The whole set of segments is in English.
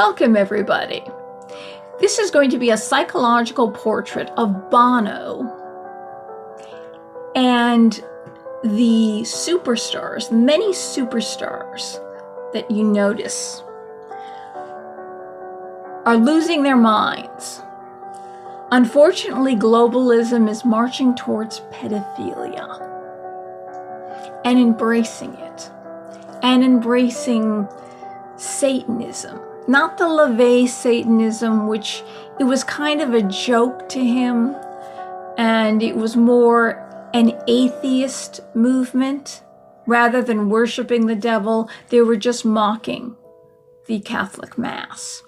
Welcome, everybody. This is going to be a psychological portrait of Bono and the superstars, many superstars that you notice are losing their minds. Unfortunately, globalism is marching towards pedophilia and embracing it, and embracing Satanism. Not the LaVey Satanism, which it was kind of a joke to him, and it was more an atheist movement. Rather than worshiping the devil, they were just mocking the Catholic Mass.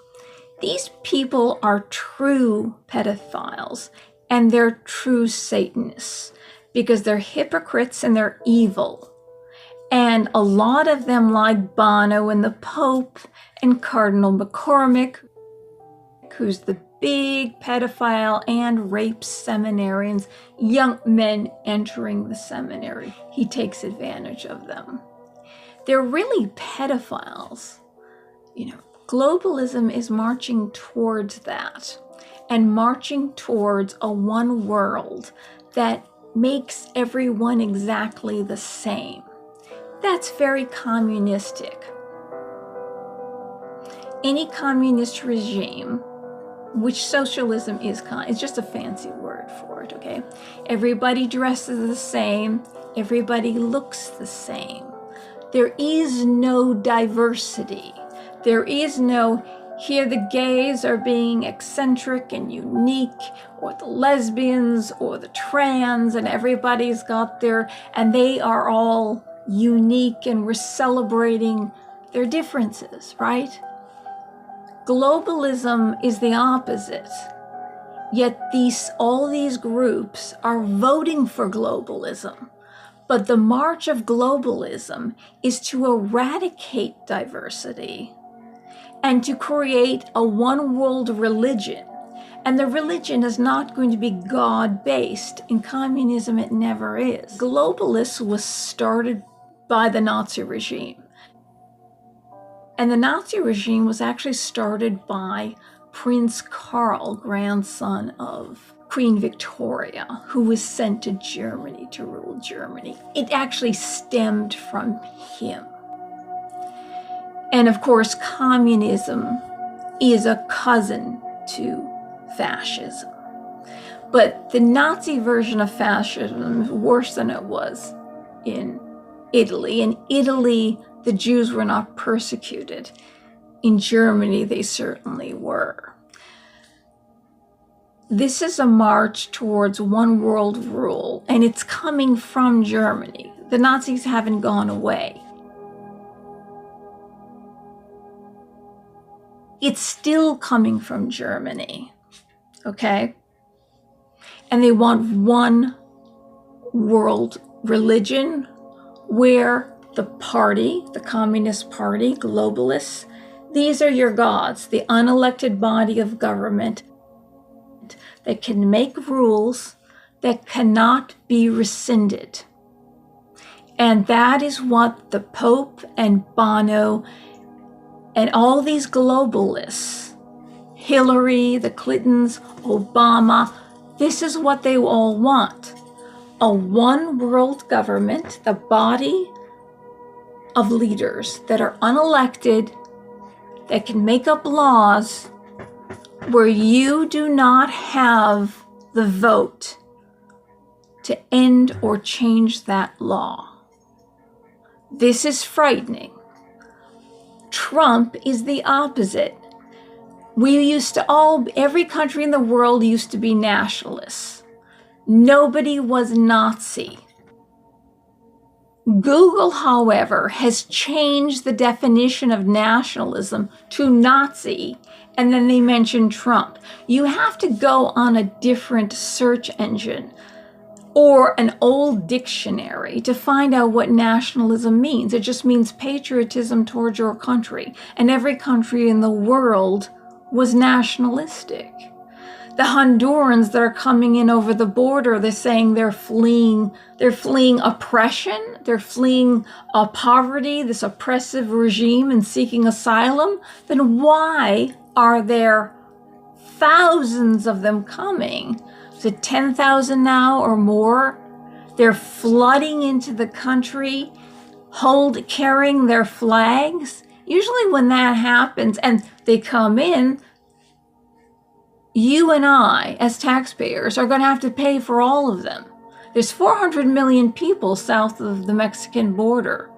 These people are true pedophiles, and they're true Satanists, because they're hypocrites and they're evil. And a lot of them, like Bono and the Pope and Cardinal McCormick, who's the big pedophile and rapes seminarians, young men entering the seminary. He takes advantage of them. They're really pedophiles. Globalism is marching towards that, and marching towards a one world that makes everyone exactly the same. That's very communistic. Any communist regime, which socialism is, it's just a fancy word for it, okay? Everybody dresses the same, everybody looks the same. There is no diversity. There is no, here the gays are being eccentric and unique, or the lesbians, or the trans, and everybody's got their, and they are all unique, and we're celebrating their differences, right? Globalism is the opposite. Yet all these groups are voting for globalism. But the march of globalism is to eradicate diversity and to create a one world religion. And the religion is not going to be God-based. In communism, it never is. Globalists was started by the Nazi regime. And the Nazi regime was actually started by Prince Karl, grandson of Queen Victoria, who was sent to Germany to rule Germany. It actually stemmed from him. And of course, communism is a cousin to fascism. But the Nazi version of fascism is worse than it was in Italy. In Italy, the Jews were not persecuted. In Germany, they certainly were. This is a march towards one world rule, and it's coming from Germany. The Nazis haven't gone away. It's still coming from Germany, okay? And they want one world religion where the party, the Communist Party, globalists, these are your gods, the unelected body of government that can make rules that cannot be rescinded. And that is what the Pope and Bono and all these globalists, Hillary, the Clintons, Obama, this is what they all want. A one world government, the body of leaders that are unelected, that can make up laws where you do not have the vote to end or change that law. This is frightening. Trump is the opposite. Every country in the world used to be nationalists. Nobody was Nazi. Google, however, has changed the definition of nationalism to Nazi, and then they mention Trump. You have to go on a different search engine or an old dictionary to find out what nationalism means. It just means patriotism towards your country, and every country in the world was nationalistic. The Hondurans that are coming in over the border, they're saying they're fleeing oppression, they're fleeing poverty, this oppressive regime, and seeking asylum. Then why are there thousands of them coming? Is it 10,000 now or more? They're flooding into the country, carrying their flags. Usually when that happens and they come in, you and I, as taxpayers, are going to have to pay for all of them. There's 400 million people south of the Mexican border.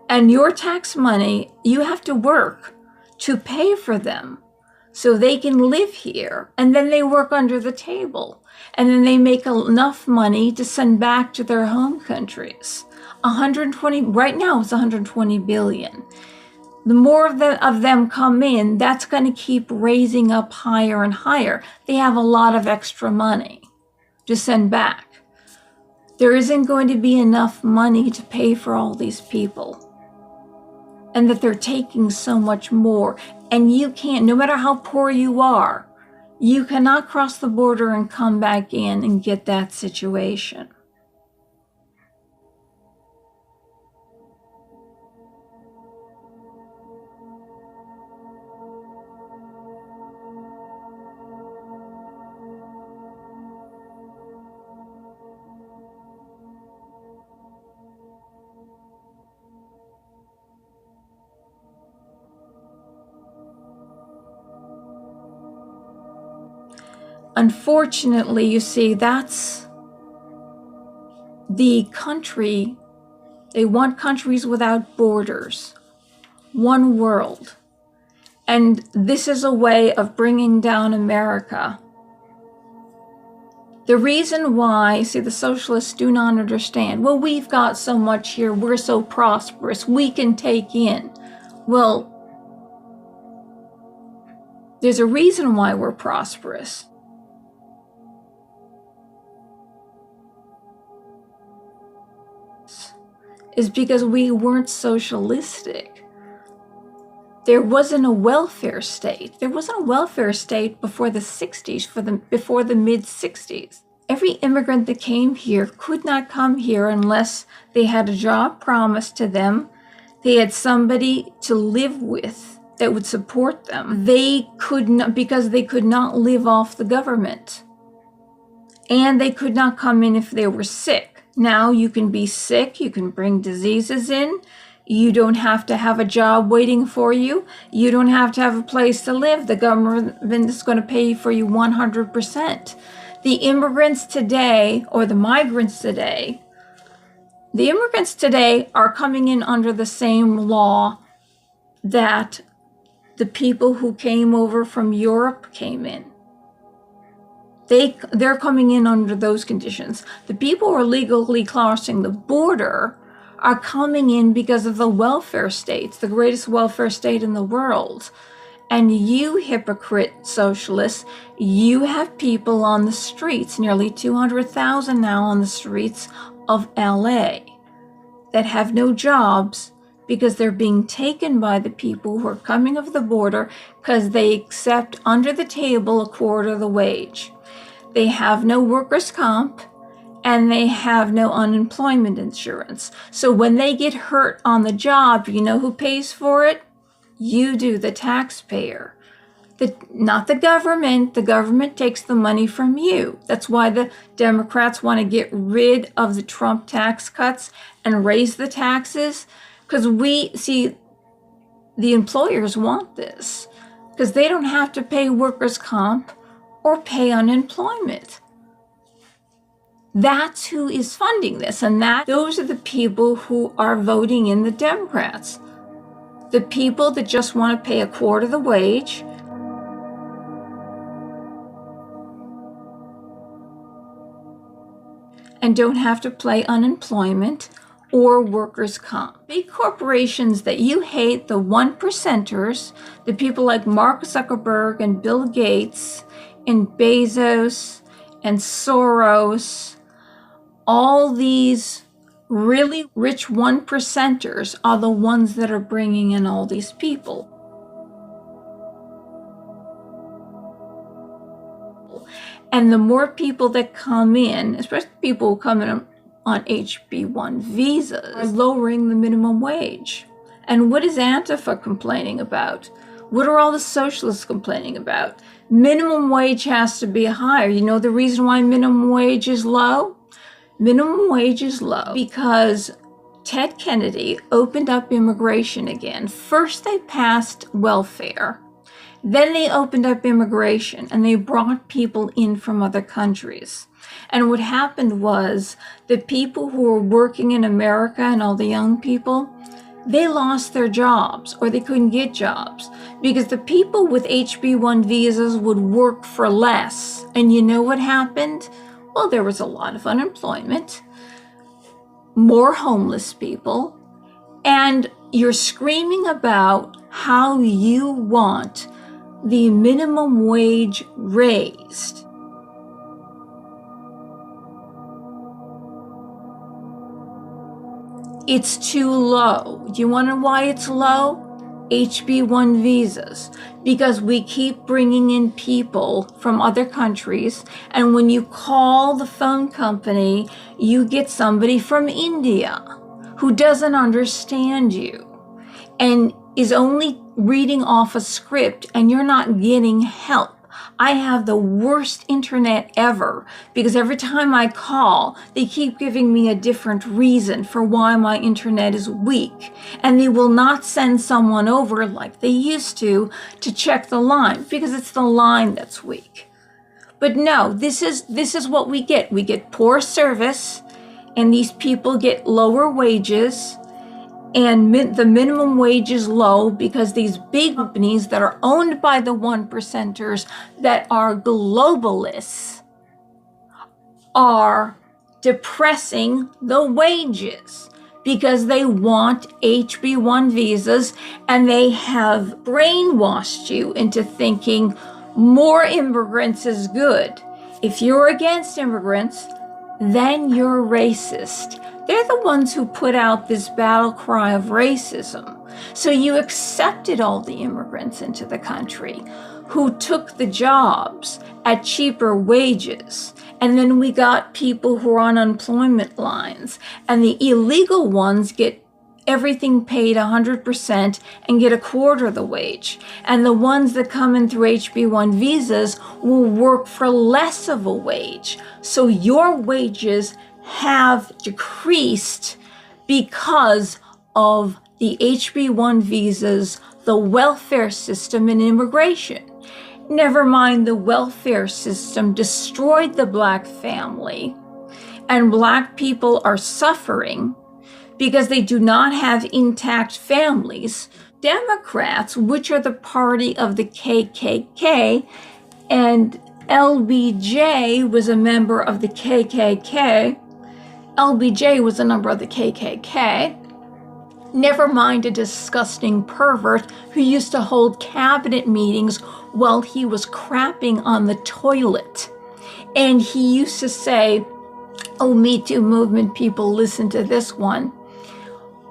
And your tax money, you have to work to pay for them so they can live here. And then they work under the table. And then they make enough money to send back to their home countries. Right now it's 120 billion. The more of them come in, that's going to keep raising up higher and higher. They have a lot of extra money to send back. There isn't going to be enough money to pay for all these people. And that they're taking so much more. And you can't, no matter how poor you are, you cannot cross the border and come back in and get that situation. Unfortunately, you see, that's the country. They want countries without borders, one world. And this is a way of bringing down America. The reason why, see, the socialists do not understand, well, we've got so much here, we're so prosperous, we can take in. Well, there's a reason why we're prosperous. Is because we weren't socialistic. There wasn't a welfare state. There wasn't a welfare state before the 60s, before the mid-60s. Every immigrant that came here could not come here unless they had a job promised to them. They had somebody to live with that would support them. They could not, because they could not live off the government. And they could not come in if they were sick. Now you can be sick, you can bring diseases in, you don't have to have a job waiting for you, you don't have to have a place to live. The government is going to pay for you 100%. The immigrants today, or the migrants today, the immigrants today are coming in under the same law that the people who came over from Europe came in. They're coming in under those conditions. The people who are legally crossing the border are coming in because of the welfare states, the greatest welfare state in the world. And you hypocrite socialists, you have people on the streets, nearly 200,000 now on the streets of LA, that have no jobs because they're being taken by the people who are coming over the border because they accept under the table a quarter of the wage. They have no workers' comp, and they have no unemployment insurance. So when they get hurt on the job, you know who pays for it? You do, the taxpayer. Not the government. The government takes the money from you. That's why the Democrats want to get rid of the Trump tax cuts and raise the taxes. Because the employers want this. Because they don't have to pay workers' comp or pay unemployment. That's who is funding this, and those are the people who are voting in the Democrats. The people that just want to pay a quarter of the wage and don't have to pay unemployment or workers' comp. Big corporations that you hate, the 1%ers, the people like Mark Zuckerberg and Bill Gates and Bezos and Soros, all these really rich 1%ers are the ones that are bringing in all these people. And the more people that come in, especially people who come in on HB1 visas, are lowering the minimum wage. And what is Antifa complaining about? What are all the socialists complaining about? Minimum wage has to be higher. You know the reason why minimum wage is low? Minimum wage is low because Ted Kennedy opened up immigration again. First they passed welfare. Then they opened up immigration and they brought people in from other countries. And what happened was the people who were working in America and all the young people, they lost their jobs or they couldn't get jobs because the people with HB1 visas would work for less. And you know what happened? Well, there was a lot of unemployment, more homeless people, and you're screaming about how you want the minimum wage raised. It's too low. Do you want to know why it's low? HB1 visas. Because we keep bringing in people from other countries, and when you call the phone company, you get somebody from India who doesn't understand you and is only reading off a script, and you're not getting help. I have the worst internet ever because every time I call, they keep giving me a different reason for why my internet is weak. And they will not send someone over like they used to check the line because it's the line that's weak. But no, this is what we get. We get poor service, and these people get lower wages. And the minimum wage is low because these big companies that are owned by the 1%ers that are globalists are depressing the wages because they want HB1 visas, and they have brainwashed you into thinking more immigrants is good. If you're against immigrants, then you're racist. They're the ones who put out this battle cry of racism. So you accepted all the immigrants into the country who took the jobs at cheaper wages. And then we got people who are on unemployment lines. And the illegal ones get everything paid 100% and get a quarter of the wage. And the ones that come in through HB1 visas will work for less of a wage. So your wages have decreased because of the HB1 visas, the welfare system, and immigration. Never mind, the welfare system destroyed the Black family, and Black people are suffering because they do not have intact families. Democrats, which are the party of the KKK, and LBJ was a member of the KKK. LBJ was a member of the KKK. Never mind a disgusting pervert who used to hold cabinet meetings while he was crapping on the toilet. And he used to say, oh, Me Too movement people, listen to this one.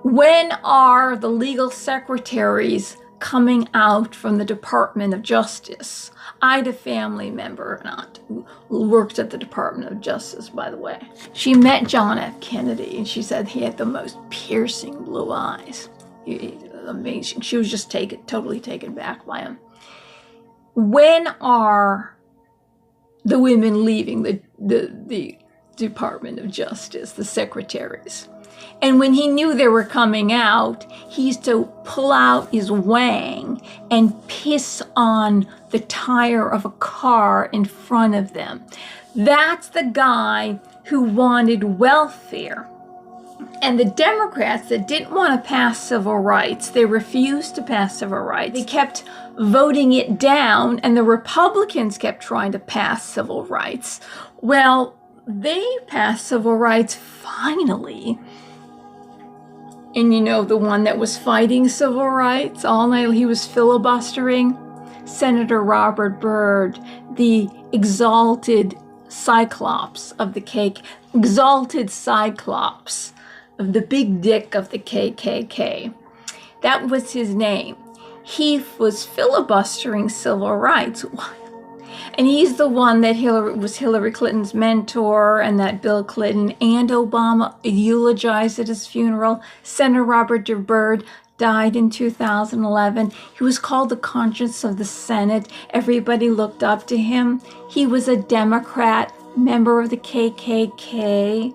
When are the legal secretaries coming out from the Department of Justice? I had a family member, who worked at the Department of Justice, by the way. She met John F. Kennedy, and she said he had the most piercing blue eyes. Amazing. She was just totally taken back by him. When are the women leaving the Department of Justice, the secretaries? And when he knew they were coming out, he used to pull out his wang and piss on the tire of a car in front of them. That's the guy who wanted welfare. And the Democrats that didn't want to pass civil rights, they refused to pass civil rights. They kept voting it down, and the Republicans kept trying to pass civil rights. Well, they passed civil rights finally. And you know, the one that was fighting civil rights all night, he was filibustering? Senator Robert Byrd, the exalted CYCLOPS of the cake, exalted CYCLOPS of the big dick of the KKK. That was his name. He was filibustering civil rights. And he's the one that was Hillary Clinton's mentor, and that Bill Clinton and Obama eulogized at his funeral. Senator Robert DeByrd died in 2011. He was called the conscience of the Senate. Everybody looked up to him. He was a Democrat, member of the KKK.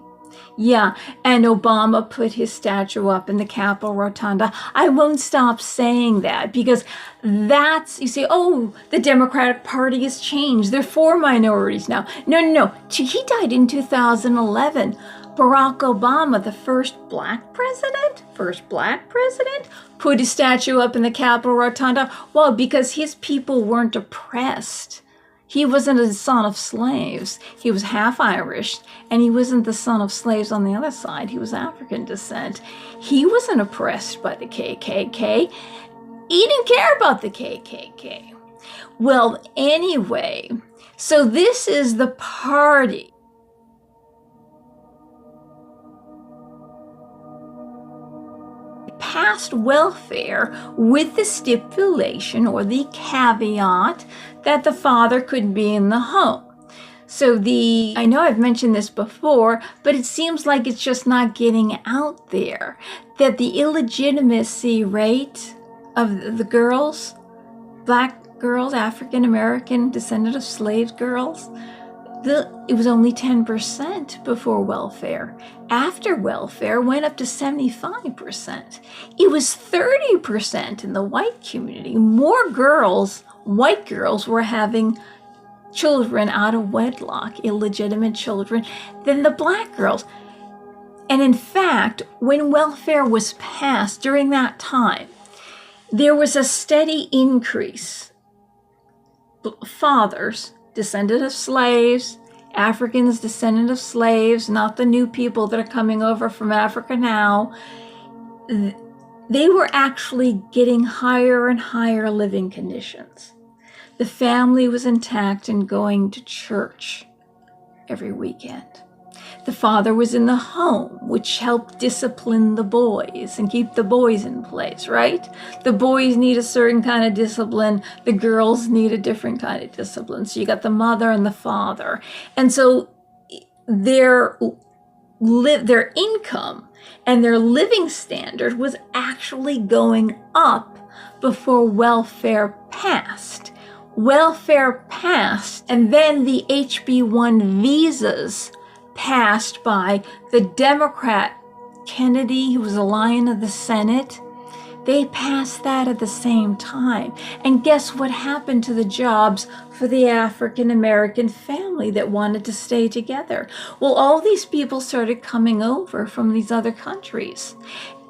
Yeah, and Obama put his statue up in the Capitol Rotunda. I won't stop saying that because you say, oh, the Democratic Party has changed. They're for minorities now. No. He died in 2011. Barack Obama, the first black president, put his statue up in the Capitol Rotunda. Well, because his people weren't oppressed. He wasn't a son of slaves. He was half Irish, and he wasn't the son of slaves on the other side. He was African descent. He wasn't oppressed by the KKK. He didn't care about the KKK. Well, anyway, so this is the party. Passed welfare with the stipulation or the caveat that the father could be in the home. So I know I've mentioned this before, but it seems like it's just not getting out there that the illegitimacy rate of the girls, black girls, African American descendant of slave girls, it was only 10% before welfare. After welfare, went up to 75%. It was 30% in the white community. More girls, white girls, were having children out of wedlock, illegitimate children, than the black girls. And in fact, when welfare was passed during that time, there was a steady increase. Fathers, descendant of slaves, Africans descendant of slaves, not the new people that are coming over from Africa now, they were actually getting higher and higher living conditions. The family was intact and going to church every weekend. The father was in the home, which helped discipline the boys and keep the boys in place, right? The boys need a certain kind of discipline. The girls need a different kind of discipline. So you got the mother and the father. And so their income and their living standard was actually going up before welfare passed. Welfare passed, and then the HB1 visas passed by the Democrat Kennedy, who was a lion of the Senate. They passed that at the same time. And guess what happened to the jobs for the African American family that wanted to stay together? Well, all these people started coming over from these other countries.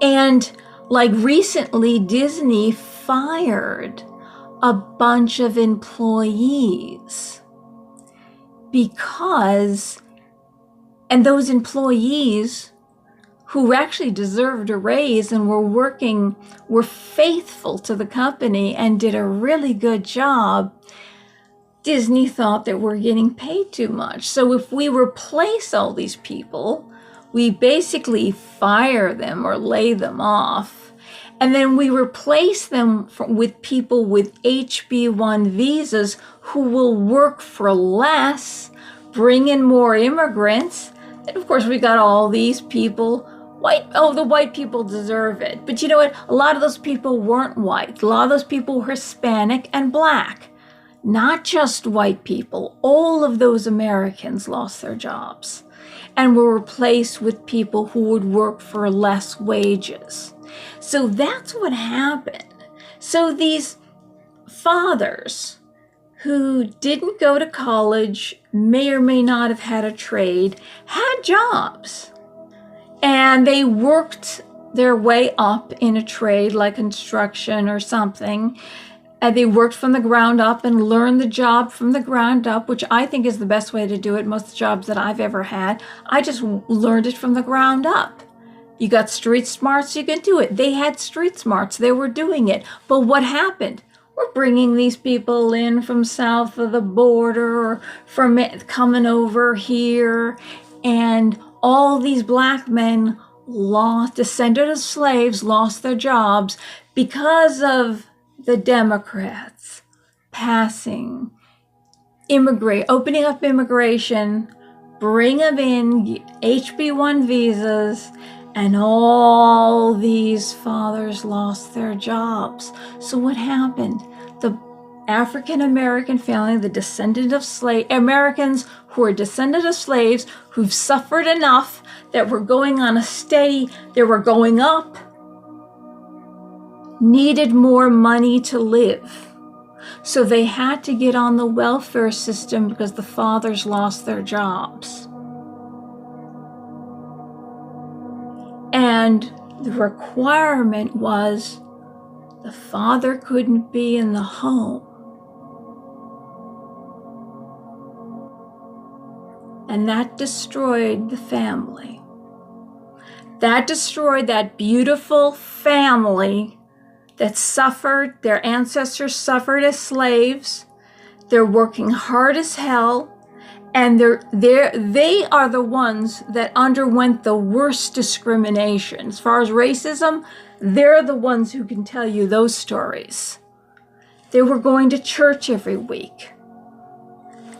And like recently, Disney fired a bunch of employees and those employees who actually deserved a raise and were faithful to the company and did a really good job, Disney thought that we're getting paid too much. So if we replace all these people, we basically fire them or lay them off. And then we replace them with people with HB1 visas who will work for less, bring in more immigrants. And of course, we got all these people, the white people deserve it. But you know what? A lot of those people weren't white. A lot of those people were Hispanic and black. Not just white people. All of those Americans lost their jobs and were replaced with people who would work for less wages. So that's what happened. So these fathers who didn't go to college, may or may not have had a trade, had jobs. And they worked their way up in a trade like construction or something. And they worked from the ground up and learned the job from the ground up, which I think is the best way to do it. Most of the jobs that I've ever had, I just learned it from the ground up. You got street smarts, you can do it. They had street smarts, they were doing it. But what happened? We're bringing these people in from south of the border or from coming over here. And all these black men descended of slaves, lost their jobs because of the Democrats passing opening up immigration, bring them in, HB1 visas, and all these fathers lost their jobs. So what happened? The African-American family, the descendant of Americans who are descendant of slaves, who've suffered enough, that were going on a steady, they were going up, needed more money to live. So they had to get on the welfare system because the fathers lost their jobs. And the requirement was the father couldn't be in the home. And that destroyed the family. That destroyed that beautiful family that suffered, their ancestors suffered as slaves. They're working hard as hell. And they are the ones that underwent the worst discrimination. As far as racism, they're the ones who can tell you those stories. They were going to church every week.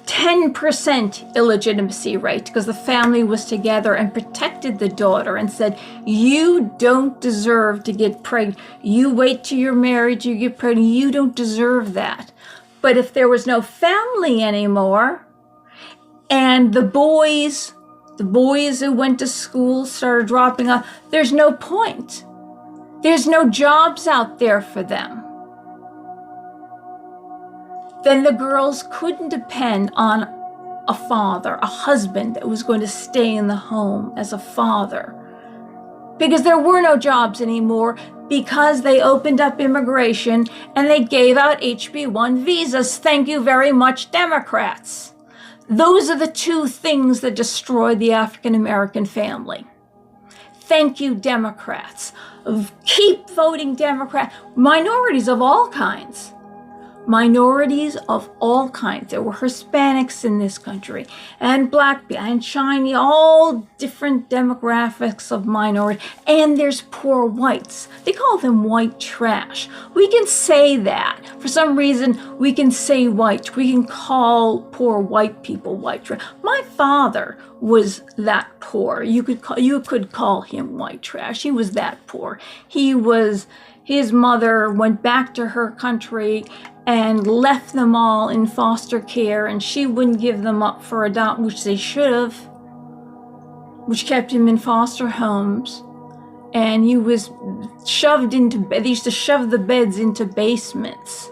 10% illegitimacy rate because the family was together and protected the daughter and said, you don't deserve to get pregnant. You wait till you're married, you get pregnant. You don't deserve that. But if there was no family anymore, and the boys who went to school started dropping off, there's no point. There's no jobs out there for them. Then the girls couldn't depend on a father, a husband that was going to stay in the home as a father. Because there were no jobs anymore because they opened up immigration and they gave out HB1 visas. Thank you very much, Democrats. Those are the two things that destroyed the African American family. Thank you, Democrats. Keep voting Democrat. Minorities of all kinds. Minorities of all kinds. There were Hispanics in this country, and Black people, and Chinese, all different demographics of minority. And there's poor whites. They call them white trash. We can say that. For some reason, we can say white. We can call poor white people white trash. My father was that poor. You could call him white trash. He was that poor. His mother went back to her country and left them all in foster care, and she wouldn't give them up for adoption, which they should have, which kept him in foster homes. And he was shoved into bed. They used to shove the beds into basements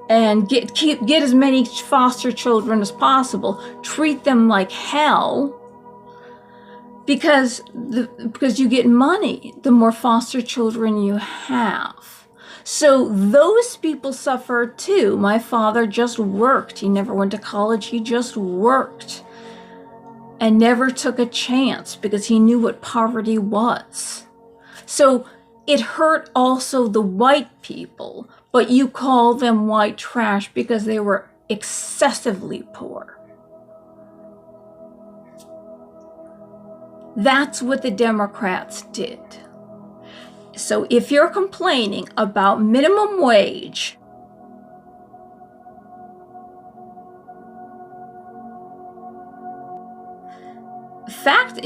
and get as many foster children as possible, treat them like hell, because you get money the more foster children you have. So those people suffer too. My father just worked. He never went to college. He just worked and never took a chance because he knew what poverty was. So it hurt also the white people, but you call them white trash because they were excessively poor. That's what the Democrats did. So if you're complaining about minimum wage,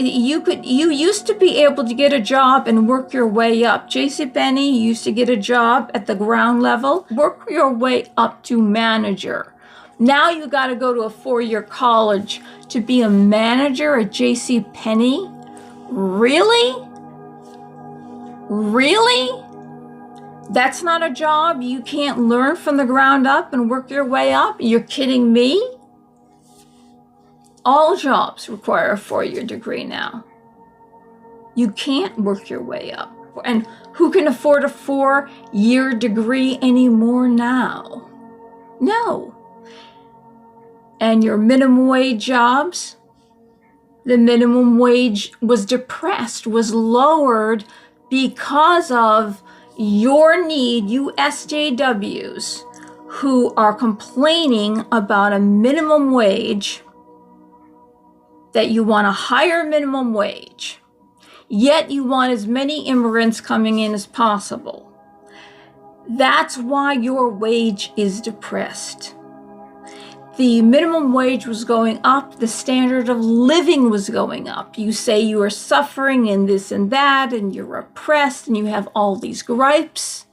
you used to be able to get a job and work your way up. JCPenney, you used to get a job at the ground level, work your way up to manager. Now you got to go to a 4-year college to be a manager at JCPenney? Really? Really? That's not a job you can't learn from the ground up and work your way up? You're kidding me? All jobs require a 4-year degree now. You can't work your way up. And who can afford a 4-year degree anymore now? No. And your minimum wage jobs, the minimum wage was depressed, was lowered because of your need, you SJWs, who are complaining about a minimum wage, that you want a higher minimum wage, yet you want as many immigrants coming in as possible. That's why your wage is depressed. the minimum wage was going up, the standard of living was going up. You say you are suffering and this and that, and you're oppressed, and you have all these gripes,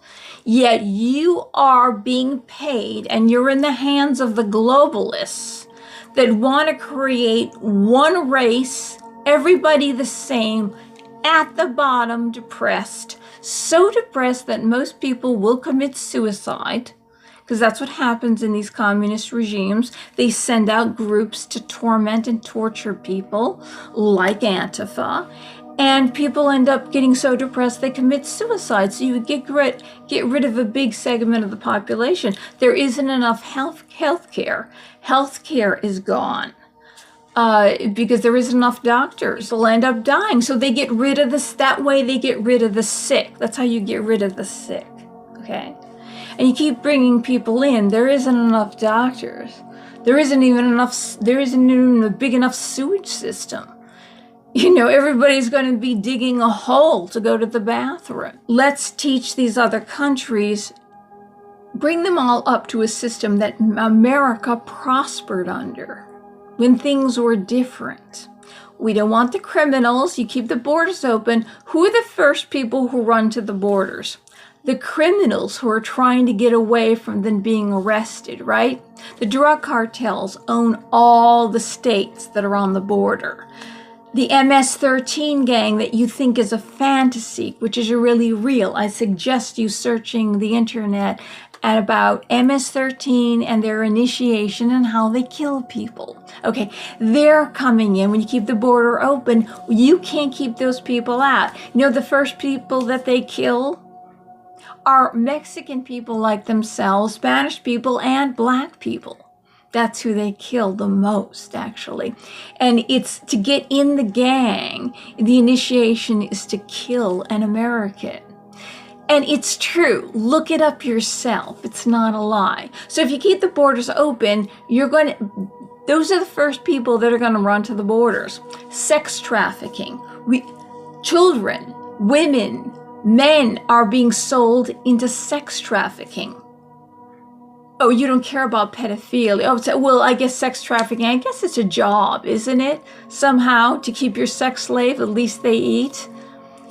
yet you are being paid, and you're in the hands of the globalists that want to create one race, everybody the same, at the bottom, depressed, so depressed that most people will commit suicide, because that's what happens in these communist regimes. They send out groups to torment and torture people, like Antifa, and people end up getting so depressed they commit suicide. So you would get rid of a big segment of the population. There isn't enough health care. Health care is gone. Because there isn't enough doctors. They'll end up dying. So they get rid of this. That way they get rid of the sick. That's how you get rid of the sick. Okay? And you keep bringing people in. There isn't enough doctors. There isn't even a big enough sewage system. You know, everybody's going to be digging a hole to go to the bathroom. Let's teach these other countries, bring them all up to a system that America prospered under when things were different. We don't want the criminals. You keep the borders open. Who are the first people who run to the borders? The criminals who are trying to get away from them being arrested, right? The drug cartels own all the states that are on the border. The MS-13 gang that you think is a fantasy, which is really real. I suggest you searching the internet at about MS-13 and their initiation and how they kill people. Okay, they're coming in. When you keep the border open, you can't keep those people out. You know, the first people that they kill are Mexican people like themselves, Spanish people, and Black people. That's who they kill the most, actually. And it's to get in the gang, the initiation is to kill an American. And it's true. Look it up yourself. It's not a lie. So if you keep the borders open, those are the first people that are going to run to the borders. Sex trafficking. Children, women, men are being sold into sex trafficking. Oh, you don't care about pedophilia. Oh, so, well, I guess sex trafficking, I guess it's a job, isn't it? Somehow, to keep your sex slave, at least they eat.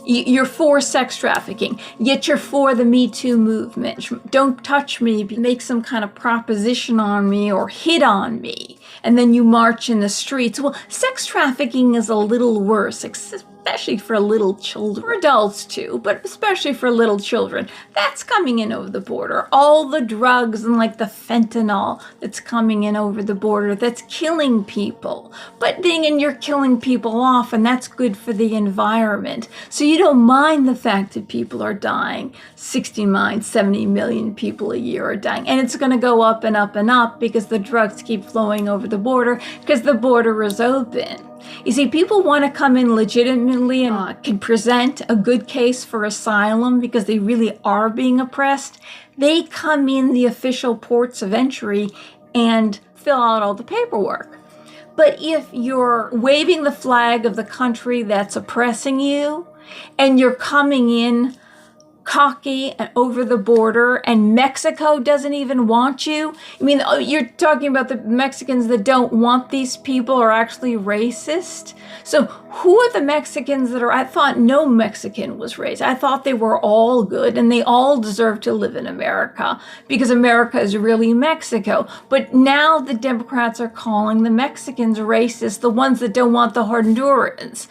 You're for sex trafficking, yet you're for the Me Too movement. Don't touch me, make some kind of proposition on me or hit on me, and then you march in the streets. Well, sex trafficking is a little worse, especially for little children, for adults too, but especially for little children. That's coming in over the border. All the drugs and like the fentanyl that's coming in over the border, that's killing people. But you're killing people off, and that's good for the environment. So you don't mind the fact that people are dying. 70 million people a year are dying. And it's going to go up and up and up because the drugs keep flowing over the border because the border is open. You see, people want to come in legitimately and can present a good case for asylum because they really are being oppressed. They come in the official ports of entry and fill out all the paperwork. But if you're waving the flag of the country that's oppressing you and you're coming in cocky and over the border, and Mexico doesn't even want you. I mean, you're talking about the Mexicans that don't want these people are actually racist. So who are the Mexicans that are, I thought no Mexican was racist. I thought they were all good and they all deserve to live in America because America is really Mexico. But now the Democrats are calling the Mexicans racist, the ones that don't want the Hondurans,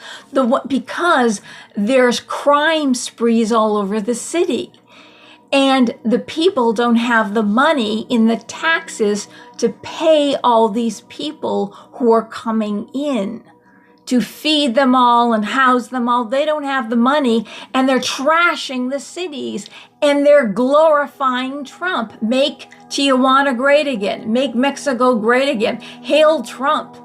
because there's crime sprees all over the city. And the people don't have the money in the taxes to pay all these people who are coming in, to feed them all and house them all. They don't have the money, and they're trashing the cities, and they're glorifying Trump. Make Tijuana great again. Make Mexico great again. Hail Trump.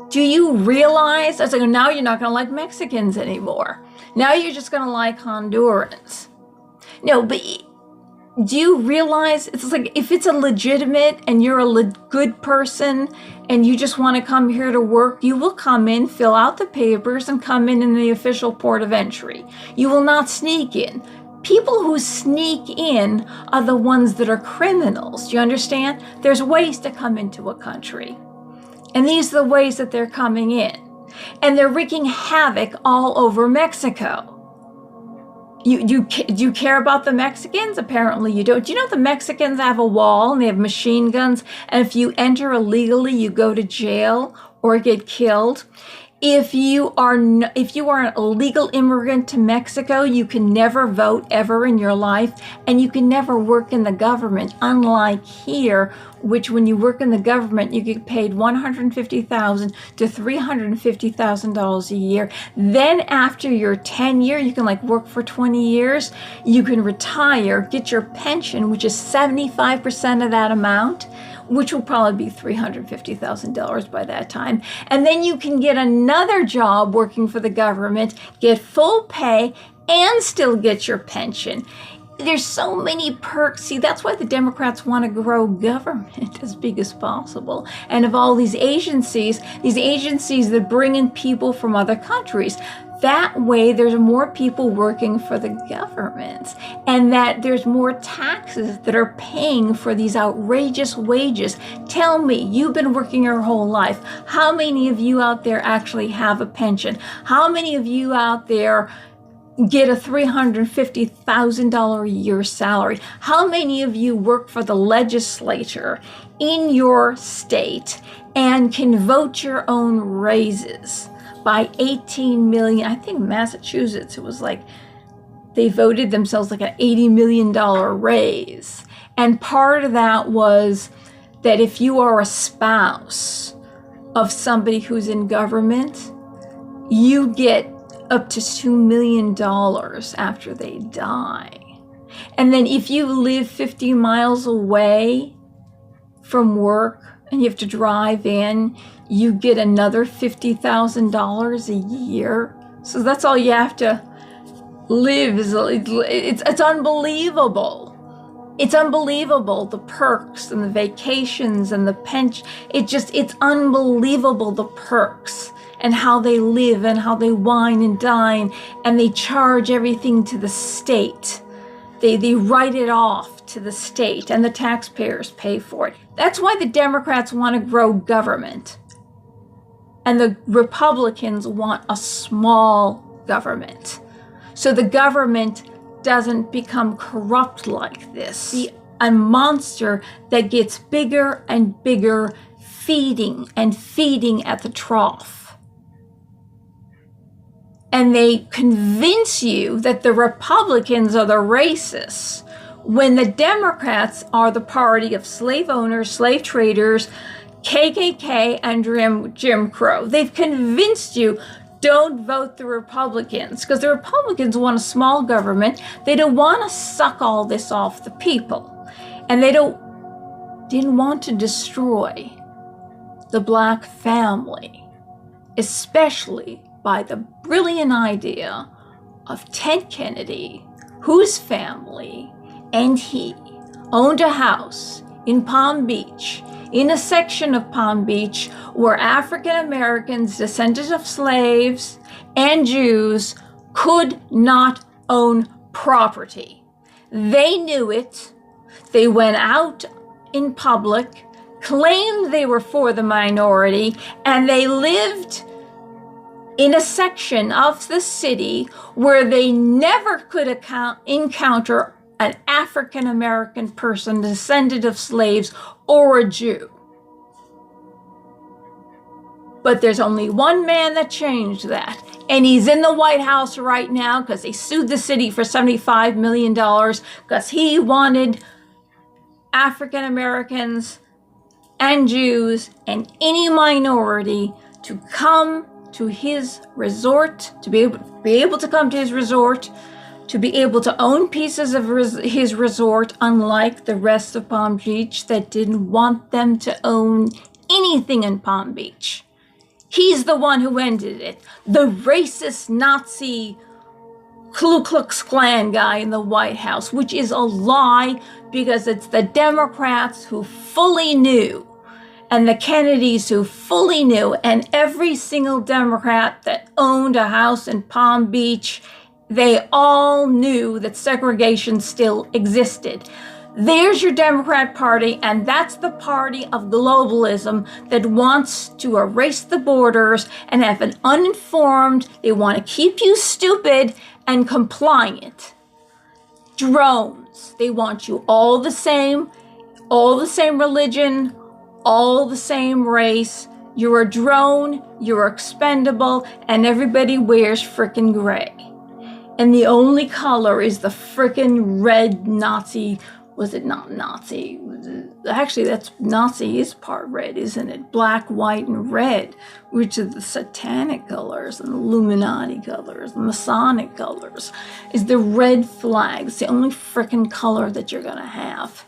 Do you realize? I was like, now you're not going to like Mexicans anymore. Now you're just going to like Hondurans. No, but do you realize it's like if it's a legitimate and you're a good person and you just want to come here to work, you will come in, fill out the papers, and come in the official port of entry. You will not sneak in. people who sneak in are the ones that are criminals. Do you understand? There's ways to come into a country. And these are the ways that they're coming in. And they're wreaking havoc all over Mexico. Do you care about the Mexicans? Apparently you don't. Do you know the Mexicans have a wall and they have machine guns? And if you enter illegally, you go to jail or get killed. If you are an illegal immigrant to Mexico, you can never vote ever in your life, and you can never work in the government, unlike here, which when you work in the government, you get paid $150,000 to $350,000 a year. Then after your tenure, you can work for 20 years, you can retire, get your pension, which is 75% of that amount, which will probably be $350,000 by that time. And then you can get another job working for the government, get full pay, and still get your pension. There's so many perks. See, that's why the Democrats want to grow government as big as possible. And of all these agencies that bring in people from other countries. That way, there's more people working for the government, and that there's more taxes that are paying for these outrageous wages. Tell me, you've been working your whole life. How many of you out there actually have a pension? How many of you out there get a $350,000 a year salary? How many of you work for the legislature in your state and can vote your own raises? By 18 million, I think Massachusetts, it was they voted themselves an $80 million raise. And part of that was that if you are a spouse of somebody who's in government, you get up to $2 million after they die. And then if you live 50 miles away from work and you have to drive in, you get another $50,000 a year. So that's all you have to live. It's unbelievable. It's unbelievable, the perks and the vacations and the pension. It's unbelievable, the perks and how they live and how they wine and dine, and they charge everything to the state. They write it off to the state, and the taxpayers pay for it. That's why the Democrats want to grow government. And the Republicans want a small government. So the government doesn't become corrupt like this. A monster that gets bigger and bigger, feeding and feeding at the trough. And they convince you that the Republicans are the racists, when the Democrats are the party of slave owners, slave traders, KKK, and Jim Crow. They've convinced you, don't vote the Republicans, because the Republicans want a small government. They don't want to suck all this off the people. And they didn't want to destroy the Black family, especially by the brilliant idea of Ted Kennedy, whose family and he owned a house in Palm Beach, in a section of Palm Beach where African Americans, descendants of slaves, and Jews could not own property. They knew it. They went out in public, claimed they were for the minority, and they lived in a section of the city where they never could encounter an African American person, descendant of slaves, or a Jew. But there's only one man that changed that. And he's in the White House right now because they sued the city for $75 million because he wanted African Americans and Jews and any minority to come to his resort, to be able to come to his resort, to be able to own pieces of his resort, unlike the rest of Palm Beach that didn't want them to own anything in Palm Beach. He's the one who ended it. The racist Nazi Ku Klux Klan guy in the White House, which is a lie because it's the Democrats who fully knew, and the Kennedys who fully knew, and every single Democrat that owned a house in Palm Beach, They all knew that segregation still existed. There's your Democrat Party, and that's the party of globalism that wants to erase the borders and have an uninformed, they want to keep you stupid and compliant. Drones, they want you all the same religion, all the same race. You're a drone, you're expendable, and everybody wears frickin' gray. And the only color is the frickin' red Nazi. Was it not Nazi? Actually, that's Nazi is part red, isn't it? Black, white, and red, which are the satanic colors and the Illuminati colors, the Masonic colors, is the red flag. It's the only frickin' color that you're gonna have.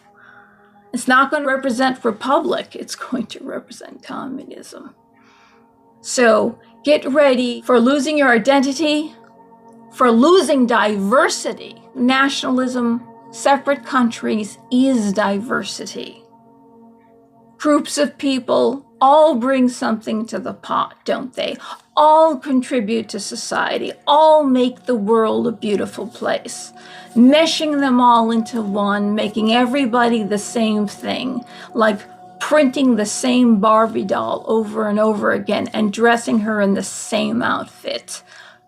It's not going to represent Republic. It's going to represent communism. So get ready for losing your identity, for losing diversity. Nationalism, separate countries is diversity. Groups of people all bring something to the pot, don't they? All contribute to society, all make the world a beautiful place. Meshing them all into one, making everybody the same thing, like printing the same Barbie doll over and over again and dressing her in the same outfit.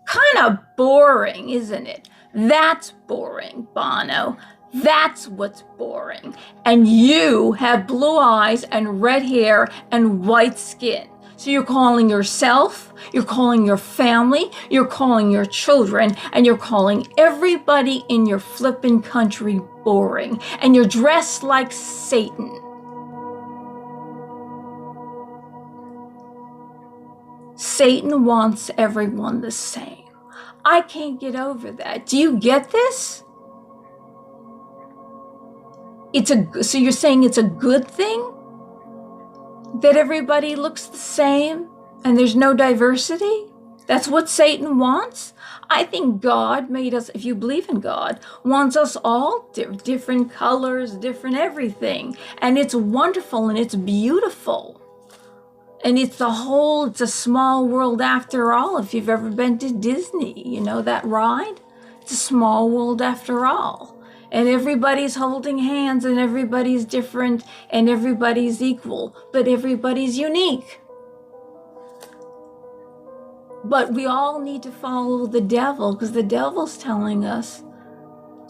Kind of boring, isn't it? That's boring, Bono. That's what's boring. And you have blue eyes and red hair and white skin. So you're calling yourself, you're calling your family, you're calling your children, and you're calling everybody in your flippin' country boring. And you're dressed like Satan. Satan wants everyone the same. I can't get over that. Do you get this? So you're saying it's a good thing that everybody looks the same and there's no diversity? That's what Satan wants? I think God made us, if you believe in God, wants us all different colors, different everything. And it's wonderful and it's beautiful. And it's a small world after all. If you've ever been to Disney, you know that ride? It's a small world after all. And everybody's holding hands and everybody's different and everybody's equal, but everybody's unique. But we all need to follow the devil because the devil's telling us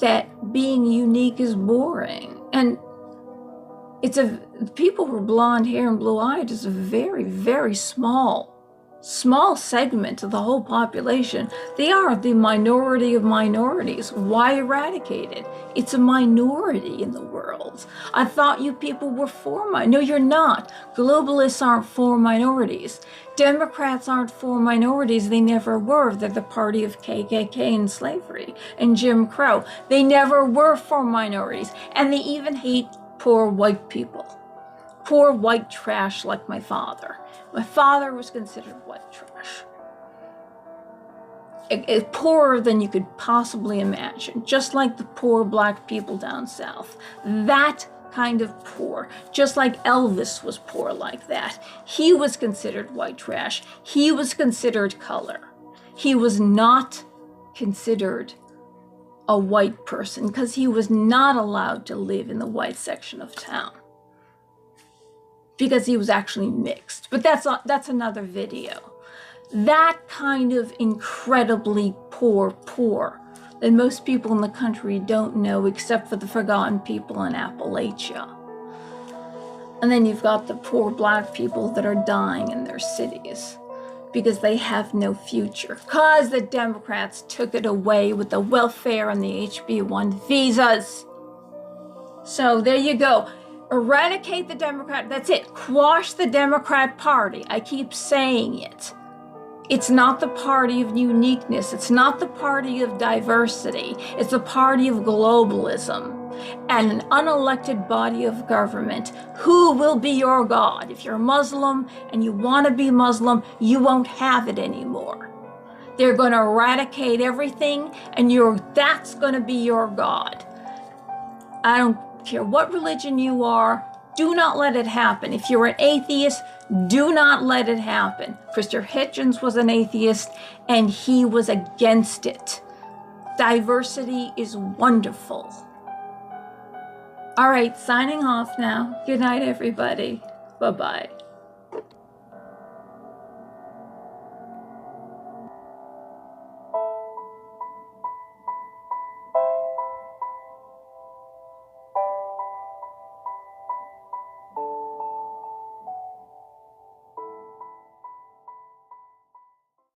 that being unique is boring. And people with blonde hair and blue eyes is a very, very small segment of the whole population. They are the minority of minorities. Why eradicate it? It's a minority in the world. I thought you people were for No, you're not. Globalists aren't for minorities. Democrats aren't for minorities. They never were. They're the party of KKK and slavery and Jim Crow. They never were for minorities. And they even hate poor white people. Poor white trash like my father. My father was considered white trash. Poorer than you could possibly imagine, just like the poor black people down south. That kind of poor, just like Elvis was poor like that. He was considered white trash. He was considered color. He was not considered a white person because he was not allowed to live in the white section of town, because he was actually mixed. But that's another video. That kind of incredibly poor that most people in the country don't know except for the forgotten people in Appalachia. And then you've got the poor black people that are dying in their cities because they have no future, because the Democrats took it away with the welfare and the HB1 visas. So there you go. Eradicate the Democrat. That's it. Quash the Democrat Party. I keep saying it. It's not the party of uniqueness. It's not the party of diversity. It's the party of globalism and an unelected body of government. Who will be your God? If you're Muslim and you want to be Muslim, you won't have it anymore. They're going to eradicate everything and that's going to be your God. I don't care what religion you are, do not let it happen. If you're an atheist, do not let it happen. Christopher Hitchens was an atheist and he was against it. Diversity is wonderful. All right, signing off now. Good night, everybody. Bye-bye.